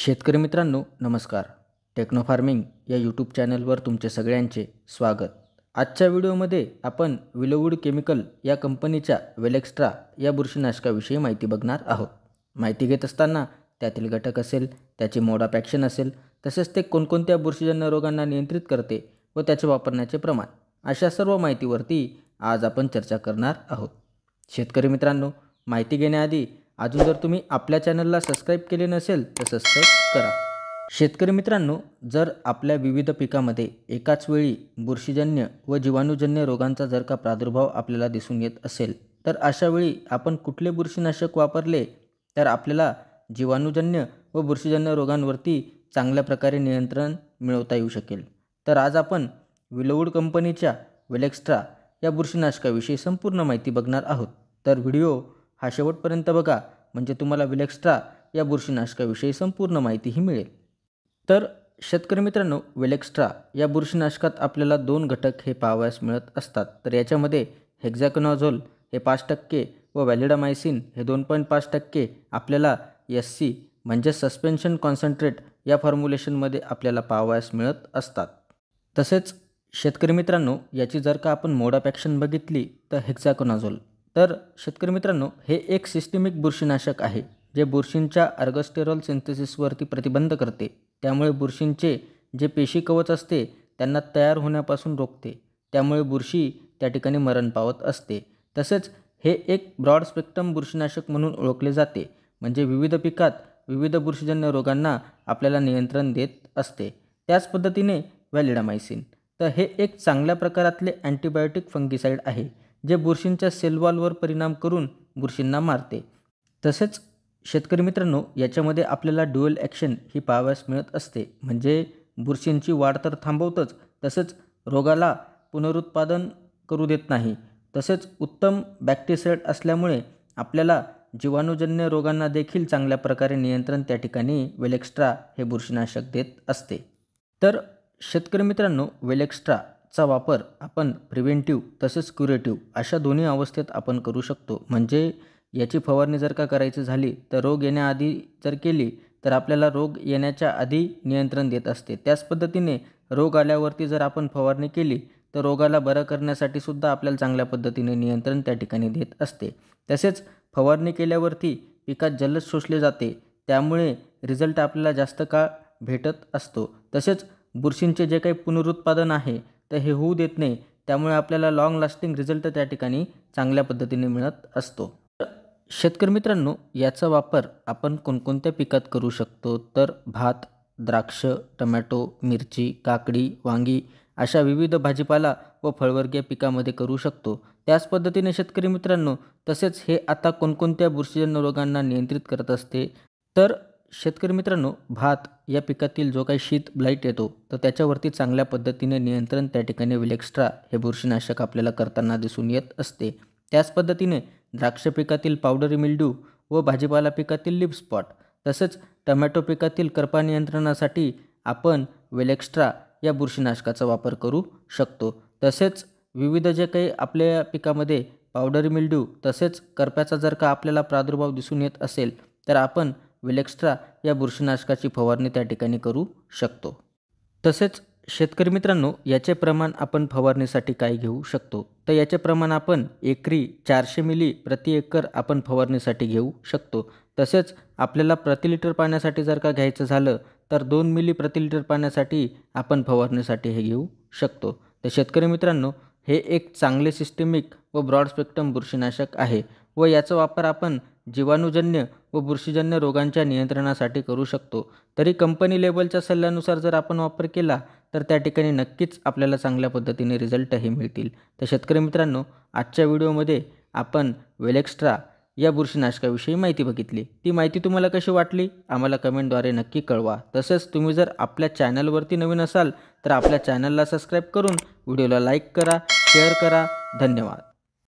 शेतकरी मित्रांनो नमस्कार. टेक्नो फार्मिंग या यूट्यूब चॅनलवर तुमचे सगळ्यांचे स्वागत. आजच्या व्हिडिओमध्ये आपण विलोवूड केमिकल या कंपनीच्या वेलेक्स्ट्रा या बुरशीनाशकाविषयी माहिती बघणार आहोत. माहिती घेत असताना त्यातील घटक असेल, त्याची मोड ऑफ ॲक्शन असेल, तसेच ते कोणकोणत्या बुरशीजन्य रोगांना नियंत्रित करते व त्याचे वापरण्याचे प्रमाण, अशा सर्व माहितीवरती आज आपण चर्चा करणार आहोत. शेतकरी मित्रांनो, माहिती घेण्याआधी अजून जर तुम्ही आपल्या चॅनलला सबस्क्राईब केले नसेल तर सबस्क्राईब करा. शेतकरी मित्रांनो, जर आपल्या विविध पिकामध्ये एकाच वेळी बुरशीजन्य व जीवाणूजन्य रोगांचा जर का प्रादुर्भाव आपल्याला दिसून येत असेल तर अशा वेळी आपण कुठले बुरशीनाशक वापरले तर आपल्याला जीवाणूजन्य व बुरशीजन्य रोगांवरती चांगल्या प्रकारे नियंत्रण मिळवता येऊ शकेल. तर आज आपण विलोवूड कंपनीच्या वेलेक्स्ट्रा या बुरशीनाशकाविषयी संपूर्ण माहिती बघणार आहोत. तर व्हिडिओ हा शेवटपर्यंत बघा, म्हणजे तुम्हाला वेलेक्स्ट्रा या बुरशीनाशकाविषयी संपूर्ण माहितीही मिळेल. तर शेतकरी मित्रांनो, वेलेक्स्ट्रा या बुरशीनाशकात आपल्याला 2 घटक हे पाहावयास मिळत असतात. तर याच्यामध्ये हेक्झाकोनाझोल हे 5% व व्हॅलिडामायसिन हे 2.5% आपल्याला SC म्हणजे सस्पेन्शन कॉन्सन्ट्रेट या फॉर्म्युलेशनमध्ये आपल्याला पाहावयास मिळत असतात. तसेच शेतकरी मित्रांनो, याची जर का आपण मोड ऑफ ॲक्शन बघितली तर हेक्झाकोनाझोल, तर शेतकरी मित्रांनो हे एक सिस्टेमिक बुरशीनाशक आहे जे बुरशींच्या अर्गस्टेरॉल सिंथेसिसवरती प्रतिबंध करते. त्यामुळे बुरशींचे जे पेशी कवच असते त्यांना तयार होण्यापासून रोखते. त्यामुळे बुरशी त्या ठिकाणी मरण पावत असते. तसेच हे एक ब्रॉड स्पेक्ट्रम बुरशीनाशक म्हणून ओळखले जाते, म्हणजे विविध पिकात विविध बुरशीजन्य रोगांना आपल्याला नियंत्रण देत असते. त्याच पद्धतीने व्हॅलिडामायसिन, तर हे एक चांगल्या प्रकारातले अँटीबायोटिक फंगिसाईड आहे जे बुरशींच्या सेल वॉलवर परिणाम करून बुरशींना मारते. तसेच शेतकरी मित्रांनो, याच्यामध्ये आपल्याला ड्युअल ॲक्शन ही पाहावयास मिळत असते, म्हणजे बुरशींची वाढ तर थांबवतच, तसेच रोगाला पुनरुत्पादन करू देत नाही. तसेच उत्तम बॅक्टेरिसाइड असल्यामुळे आपल्याला जीवाणूजन्य रोगांना देखील चांगल्या प्रकारे नियंत्रण त्या ठिकाणी वेलेक्स्ट्रा हे बुरशीनाशक देत असते. तर शेतकरी मित्रांनो, वेलेक्स्ट्राचा वापर आपण प्रिव्हेंटिव्ह तसेच क्युरेटिव्ह अशा दोन्ही अवस्थेत आपण करू शकतो. म्हणजे याची फवारणी जर का करायची झाली तर रोग येण्याआधी जर केली तर आपल्याला रोग येण्याच्या आधी नियंत्रण देत असते. त्याच पद्धतीने रोग आल्यावरती जर आपण फवारणी केली तर रोगाला बरं करण्यासाठी सुद्धा आपल्याला चांगल्या पद्धतीने नियंत्रण त्या ठिकाणी देत असते. तसेच फवारणी केल्यावरती पिकात जलद शोषले जाते, त्यामुळे रिझल्ट आपल्याला जास्त काळ भेटत असतो. तसेच बुरशींचे जे काही पुनरुत्पादन आहे तर हे होऊ देत नाही, त्यामुळे आपल्याला लॉंग लास्टिंग रिझल्ट त्या ठिकाणी चांगल्या पद्धतीने मिळत असतो. शेतकरी मित्रांनो, याचा वापर आपण कोणकोणत्या पिकात करू शकतो तर भात, द्राक्ष, टमॅटो, मिरची, काकडी, वांगी अशा विविध भाजीपाला व फळवर्गीय पिकामध्ये करू शकतो. त्याच पद्धतीने शेतकरी मित्रांनो, तसेच हे आता कोणकोणत्या बुरशीजन्य रोगांना नियंत्रित करत असते तर शेतकरी मित्रांनो, भात या पिकातील जो काही शीत ब्लाईट येतो तर त्याच्यावरती चांगल्या पद्धतीने नियंत्रण त्या ठिकाणी वेलेक्स्ट्रा हे बुरशीनाशक आपल्याला करताना दिसून येत असते. त्याच पद्धतीने द्राक्ष पिकातील पावडरी मिल्ड्यू व भाजीपाला पिकातील लीफ स्पॉट, तसेच टमॅटो पिकातील करपा नियंत्रणासाठी आपण वेलेक्स्ट्रा या बुरशीनाशकाचा वापर करू शकतो. तसेच विविध जे काही आपल्या पिकामध्ये पावडरी मिल्ड्यू तसेच करप्याचा जर का आपल्याला प्रादुर्भाव दिसून येत असेल तर आपण वेलेक्स्ट्रा या बुरशीनाशकाची फवारणी त्या ठिकाणी करू शकतो. तसेच शेतकरी मित्रांनो, याचे प्रमाण आपण फवारणीसाठी काय घेऊ शकतो तर याचे प्रमाण आपण एकरी 400 मिली प्रति एकर आपण फवारणीसाठी घेऊ शकतो. तसेच आपल्याला प्रति लिटर पाण्यासाठी जर का घ्यायचं झालं तर 2 मिली प्रति लिटर पाण्यासाठी आपण फवारणीसाठी हे घेऊ शकतो. तर शेतकरी मित्रांनो, हे एक चांगले सिस्टेमिक व ब्रॉड स्पेक्ट्रम बुरशीनाशक आहे व याचा वापर आपण जीवाणूजन्य व बुरशीजन्य रोगांच्या नियंत्रणासाठी करू शकतो. तरी कंपनी लेबलच्या सल्ल्यानुसार जर आपण वापर केला तर त्या ठिकाणी नक्कीच आपल्याला चांगल्या पद्धतीने रिझल्टही मिळतील. तर शेतकरी मित्रांनो, आजच्या व्हिडिओमध्ये आपण वेलेक्स्ट्रा या बुरशीनाशकाविषयी माहिती बघितली. ती माहिती तुम्हाला कशी वाटली आम्हाला कमेंटद्वारे नक्की कळवा. तसेच तुम्ही जर आपल्या चॅनलवरती नवीन असाल तर आपल्या चॅनलला सबस्क्राईब करून व्हिडिओला लाईक करा, शेअर करा. धन्यवाद.